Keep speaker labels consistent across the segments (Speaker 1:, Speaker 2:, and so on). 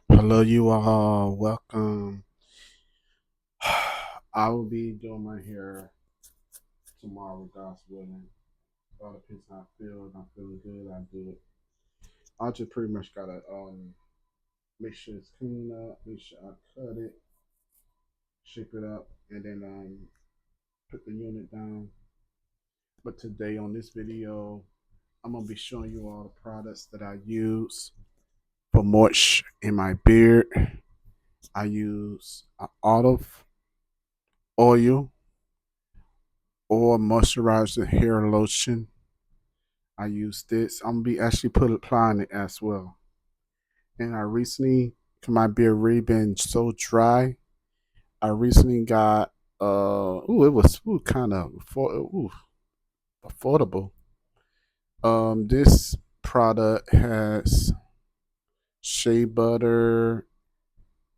Speaker 1: Hello, you all. Welcome. I will be doing my hair tomorrow, God's willing. All depends how I feel. If I'm feeling good, I do it. I just pretty much gotta make sure it's clean up, make sure I cut it, shape it up, and then put the unit down. But today on this video, I'm gonna be showing you all the products that I use for moisture in my beard. I use olive oil or moisturizing hair lotion. I use this. I'm gonna be actually applying it as well. And I recently, cause my beard really been so dry. I recently got it was kind of affordable. This product has shea butter,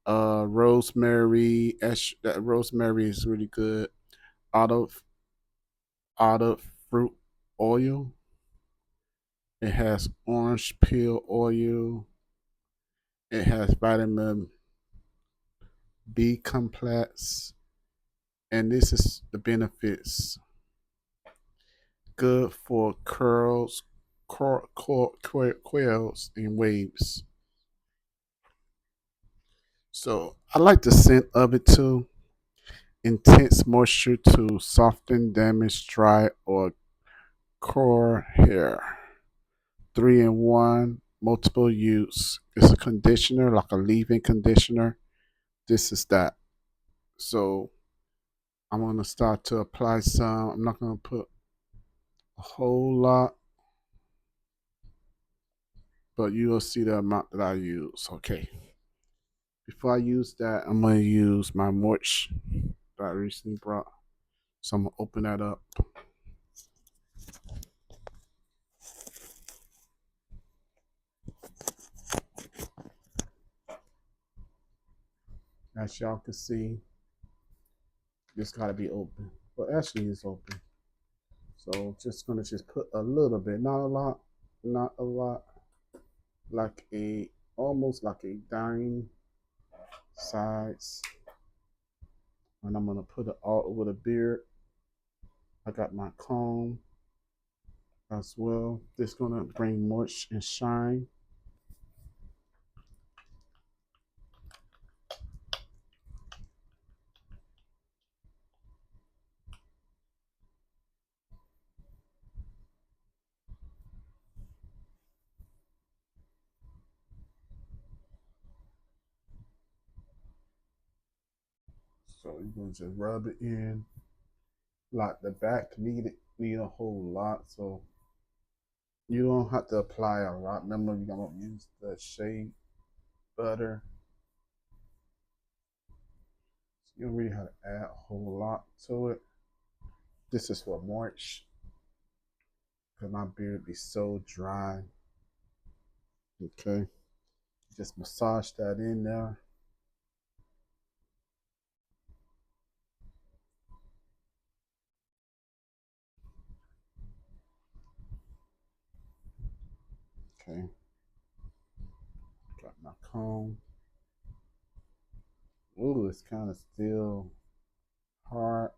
Speaker 1: rosemary. That rosemary is really good. Olive olive fruit oil. It has orange peel oil. It has vitamin B complex, and this is the benefits. Good for curls, quails, and waves. So I like the scent of it too. Intense moisture to soften damaged, dry, or core hair. 3-in-1, multiple use. It's a conditioner, like a leave-in conditioner. This is that. So I'm gonna start to apply some. I'm not gonna put a whole lot, but you'll see the amount that I use. Okay. Before I use that, I'm gonna use my Moich that I recently brought. So I'm gonna open that up. As y'all can see, this gotta be open. But actually it's open. So just put a little bit, not a lot, not a lot, like a almost like a dime size. And I'm gonna put it all over the beard. I got my comb as well. This gonna bring moisture and shine. So you're gonna just rub it in. Like the back need a whole lot, so you don't have to apply a lot. Remember, you're gonna use the shea butter. So you don't really have to add a whole lot to it. This is for March, because my beard be so dry. Okay, just massage that in there. Okay, got my comb. Ooh, it's kind of still hard.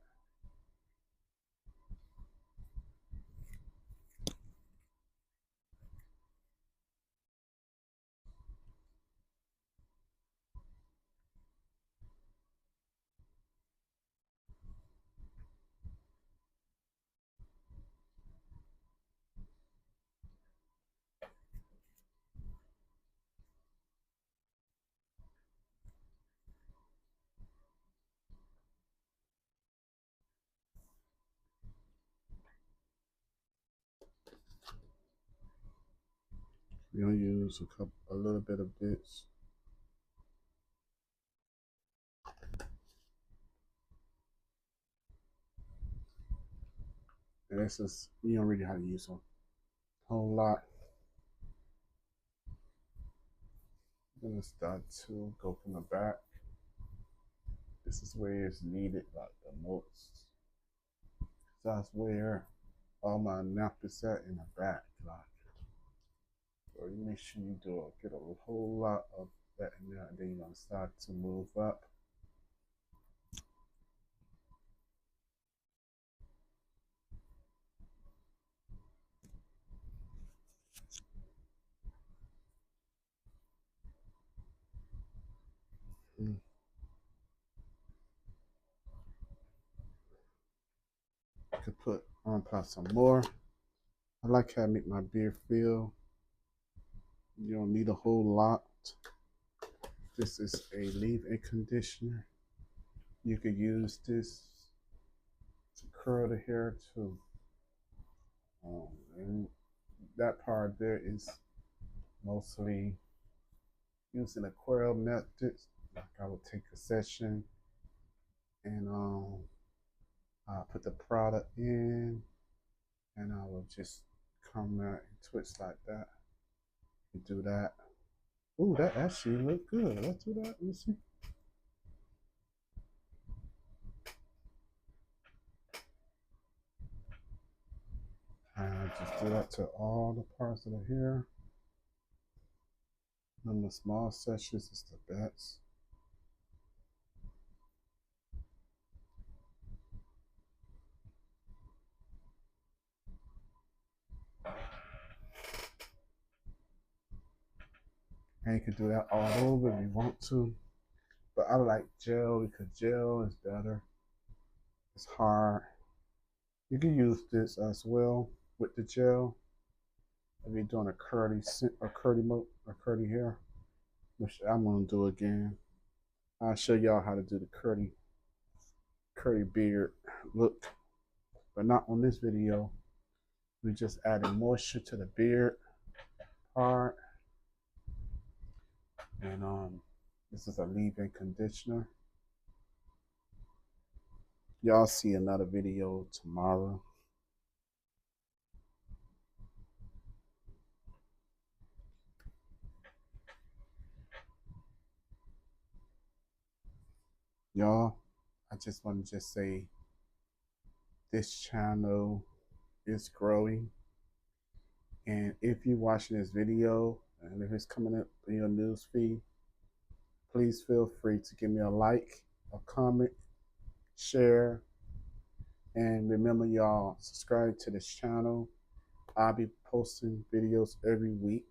Speaker 1: We're gonna use a little bit of this. And this is you don't really have to use a whole lot. I'm gonna start to go from the back. This is where it's needed like the most. That's where all my napkins at in the back. Like, so you make sure you get a whole lot of that in there start to move up. Mm. Could put on top some more. I like how I make my beard feel. You don't need a whole lot. This is a leave-in conditioner. You could use this to curl the hair too. And that part there is mostly using a coil method. Like I would take a session and I'll put the product in and I will just come out and twist like that. You do that. Ooh, that actually look good. Let's do that. Let me see. And just do that to all the parts of the hair. And the small sections is the best. And you can do that all over if you want to. But I like gel because gel is better. It's hard. You can use this as well with the gel if you're doing a curly hair, which I'm gonna do again. I'll show y'all how to do the curly beard look, but not on this video. We just adding moisture to the beard part, and this is a leave-in conditioner. Y'all see another video tomorrow. Y'all, I just want to just say this channel is growing. And if you're watching this video and if it's coming up in your news feed, please feel free to give me a like, a comment, share, and remember y'all, subscribe to this channel. I'll be posting videos every week.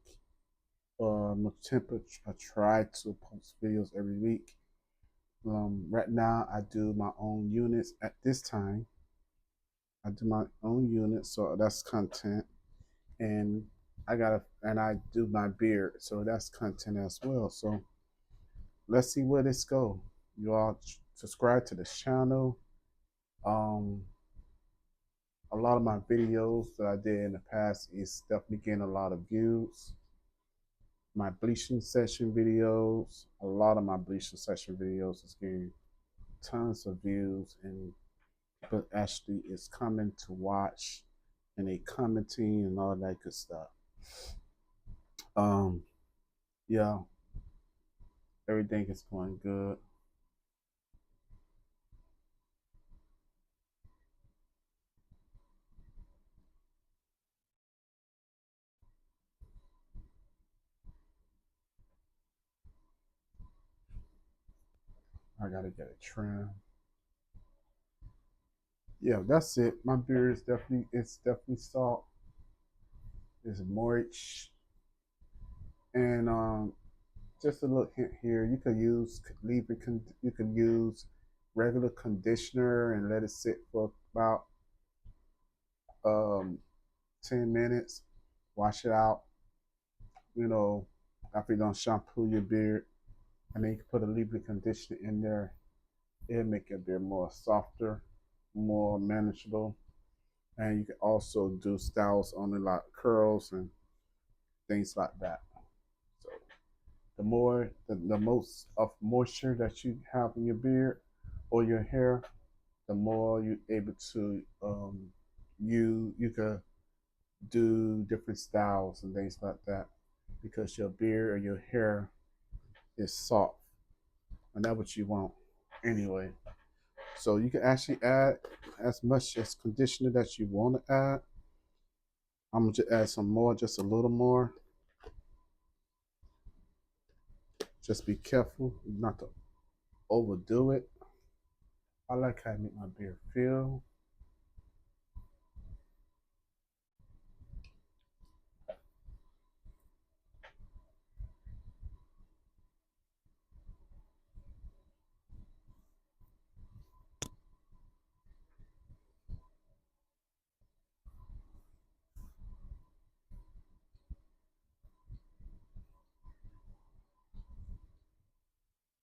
Speaker 1: I try to post videos every week. Right now, I do my own units at this time. I do my own units, so that's content. And I do my beard, so that's content as well. So let's see where this go. You all subscribe to this channel. Um, a lot of my videos that I did in the past is definitely getting a lot of views. My bleaching session videos, a lot of my bleaching session videos is getting tons of views, and people actually is coming to watch and they commenting and all that good stuff. Um, yeah, everything is going good. I gotta get a trim. Yeah, that's it. My beard is definitely soft. It's moist, and just a little hint here. You could you could use regular conditioner and let it sit for about um 10 minutes. Wash it out. You know, after you don't shampoo your beard, and then you can put a leave-in conditioner in there. It'll make your beard more softer, more manageable. And you can also do styles on it like curls and things like that. So the most of moisture that you have in your beard or your hair, the more you're able to you can do different styles and things like that because your beard or your hair is soft, and that's what you want anyway. So you can actually add as much as conditioner that you want to add. I'm gonna just add some more, just a little more, Just be careful not to overdo it. I like how I make my beard feel.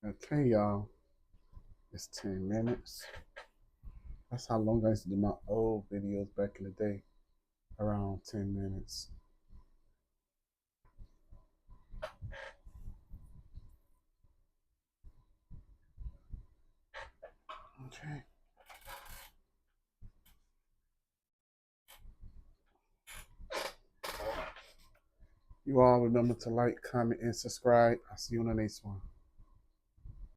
Speaker 1: Okay, y'all. It's 10 minutes. That's how long I used to do my old videos back in the day. Around 10 minutes. Okay. You all remember to like, comment, and subscribe. I'll see you on the next one.